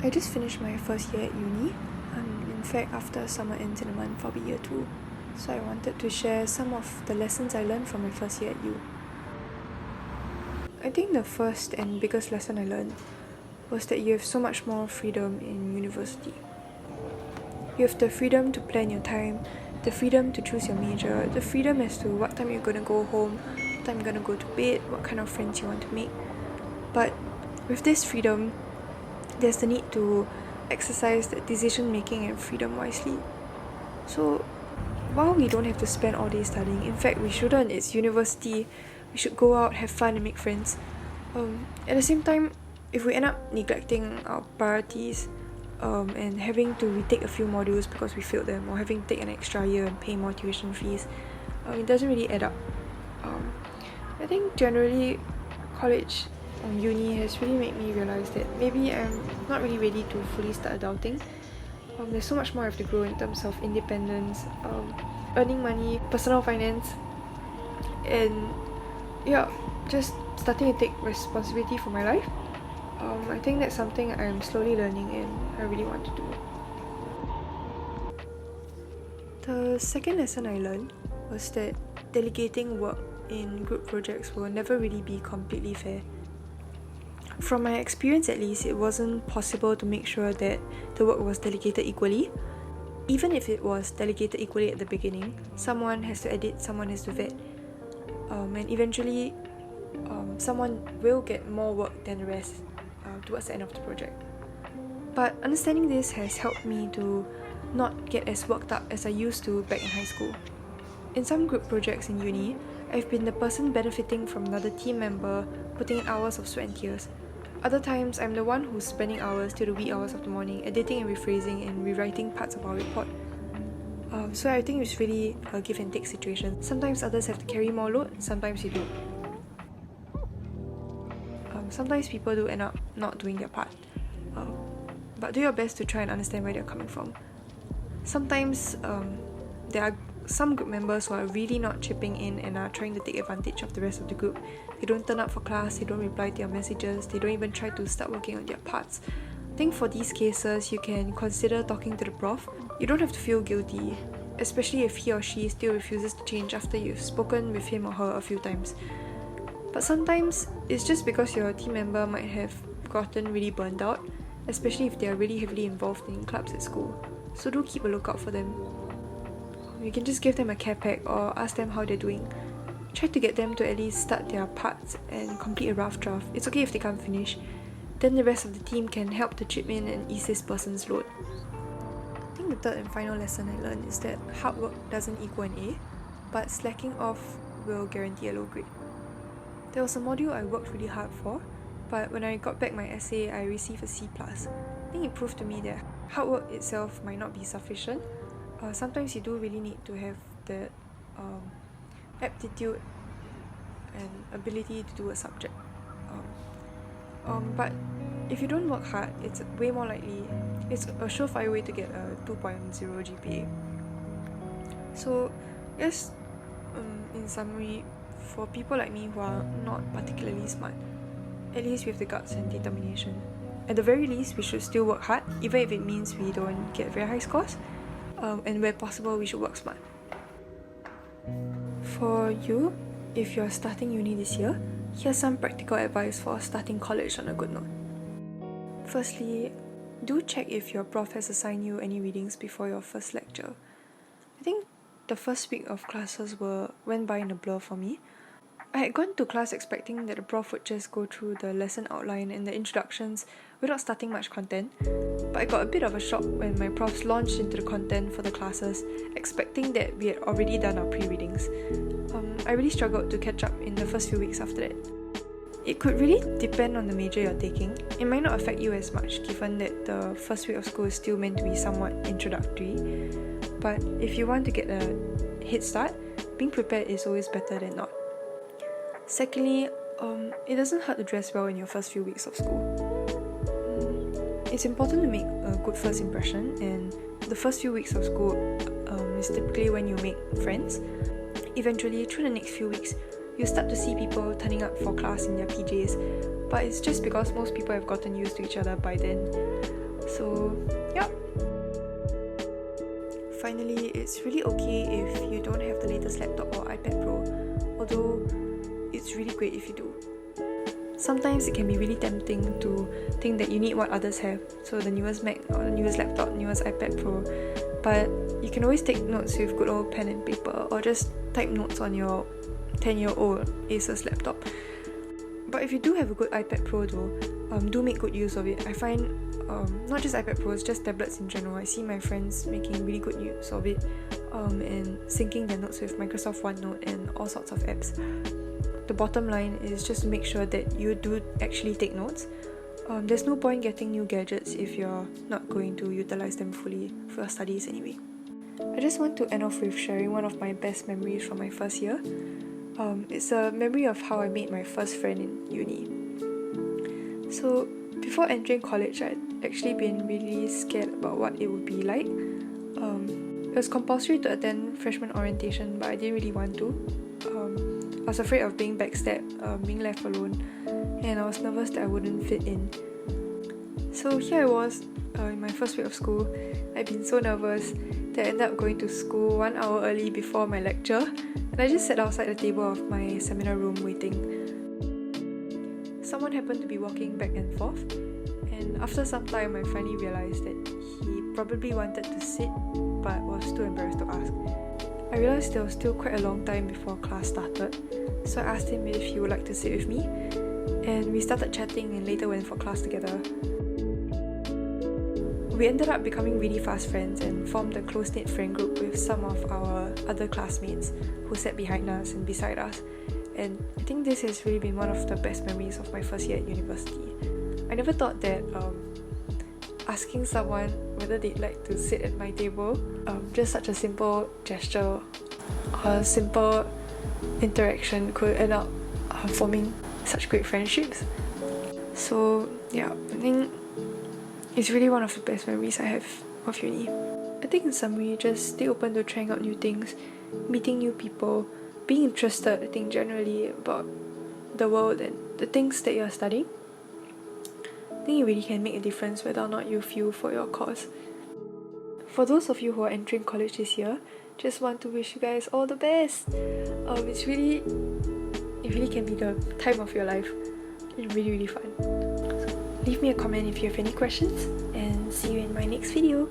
I just finished my first year at uni. In fact, after summer ends in a month, I'll be year 2. So I wanted to share some of the lessons I learned from my first year at U. I think the first and biggest lesson I learned was that you have so much more freedom in university. You have the freedom to plan your time, the freedom to choose your major, the freedom as to what time you're going to go home, what time you're going to go to bed, what kind of friends you want to make. But with this freedom, there's the need to exercise that decision making and freedom wisely. So while we don't have to spend all day studying, in fact we shouldn't, it's university, we should go out, have fun and make friends. At the same time, if we end up neglecting our priorities and having to retake a few modules because we failed them, or having to take an extra year and pay more tuition fees, it doesn't really add up. I think generally college and uni has really made me realize that maybe I'm not really ready to fully start adulting. There's so much more I have to grow in terms of independence, earning money, personal finance, and just starting to take responsibility for my life. I think that's something I'm slowly learning and I really want to do. The second lesson I learned was that delegating work in group projects will never really be completely fair. From my experience at least, it wasn't possible to make sure that the work was delegated equally. Even if it was delegated equally at the beginning, someone has to edit, someone has to vet, and eventually someone will get more work than the rest towards the end of the project. But understanding this has helped me to not get as worked up as I used to back in high school. In some group projects in uni, I've been the person benefiting from another team member putting in hours of sweat and tears. Other times, I'm the one who's spending hours till the wee hours of the morning, editing and rephrasing and rewriting parts of our report. So I think it's really a give and take situation. Sometimes others have to carry more load, sometimes you do. Sometimes people do end up not doing their part. But do your best to try and understand where they're coming from. Sometimes there are some group members who are really not chipping in and are trying to take advantage of the rest of the group. They don't turn up for class, they don't reply to your messages, they don't even try to start working on their parts. I think for these cases, you can consider talking to the prof. You don't have to feel guilty, especially if he or she still refuses to change after you've spoken with him or her a few times. But sometimes it's just because your team member might have gotten really burned out, especially if they are really heavily involved in clubs at school. So do keep a lookout for them. You can just give them a care pack or ask them how they're doing. Try to get them to at least start their parts and complete a rough draft. It's okay if they can't finish. Then the rest of the team can help to chip in and ease this person's load. I think the third and final lesson I learned is that hard work doesn't equal an A, but slacking off will guarantee a low grade. There was a module I worked really hard for, but when I got back my essay, I received a C+. I think it proved to me that hard work itself might not be sufficient. Sometimes you do really need to have that aptitude and ability to do a subject. But if you don't work hard, it's way more likely, it's a surefire way to get a 2.0 GPA. So, yes, in summary, for people like me who are not particularly smart, at least we have the guts and determination. At the very least, we should still work hard, even if it means we don't get very high scores. And where possible, we should work smart. For you, if you're starting uni this year, here's some practical advice for starting college on a good note. Firstly, do check if your prof has assigned you any readings before your first lecture. I think the first week of classes went by in a blur for me. I had gone to class expecting that the prof would just go through the lesson outline and the introductions without starting much content, but I got a bit of a shock when my profs launched into the content for the classes, expecting that we had already done our pre-readings. I really struggled to catch up in the first few weeks after that. It could really depend on the major you're taking. It might not affect you as much, given that the first week of school is still meant to be somewhat introductory. But if you want to get a head start, being prepared is always better than not. Secondly, it doesn't hurt to dress well in your first few weeks of school. It's important to make a good first impression, and the first few weeks of school is typically when you make friends. Eventually, through the next few weeks, you start to see people turning up for class in their PJs, but it's just because most people have gotten used to each other by then. So, yeah. Finally, it's really okay if you don't have the latest laptop or iPad Pro, although it's really great if you do. Sometimes it can be really tempting to think that you need what others have, so the newest Mac or the newest laptop, newest iPad Pro, but you can always take notes with good old pen and paper, or just type notes on your 10-year-old Asus laptop. But if you do have a good iPad Pro though, do make good use of it. I find not just iPad Pros, just tablets in general, I see my friends making really good use of it and syncing their notes with Microsoft OneNote and all sorts of apps. The bottom line is just to make sure that you do actually take notes. There's no point getting new gadgets if you're not going to utilize them fully for your studies anyway. I just want to end off with sharing one of my best memories from my first year. It's a memory of how I made my first friend in uni. So before entering college, I'd actually been really scared about what it would be like. It was compulsory to attend freshman orientation, but I didn't really want to. I was afraid of being backstabbed, being left alone, and I was nervous that I wouldn't fit in. So here I was, in my first week of school. I'd been so nervous that I ended up going to school 1 hour early before my lecture, and I just sat outside the table of my seminar room waiting. Someone happened to be walking back and forth, and after some time I finally realised that he probably wanted to sit but was too embarrassed to ask. I realised there was still quite a long time before class started, so I asked him if he would like to sit with me, and we started chatting and later went for class together. We ended up becoming really fast friends and formed a close-knit friend group with some of our other classmates who sat behind us and beside us, and I think this has really been one of the best memories of my first year at university. I never thought that asking someone whether they'd like to sit at my table, just such a simple gesture or a simple interaction could end up forming such great friendships. So yeah, I think it's really one of the best memories I have of uni. I think in summary, just stay open to trying out new things, meeting new people, being interested, I think, generally about the world and the things that you're studying. I think it really can make a difference whether or not you feel for your course. For those of you who are entering college this year, just want to wish you guys all the best. It really can be the time of your life. It's really, really fun. So leave me a comment if you have any questions, and see you in my next video.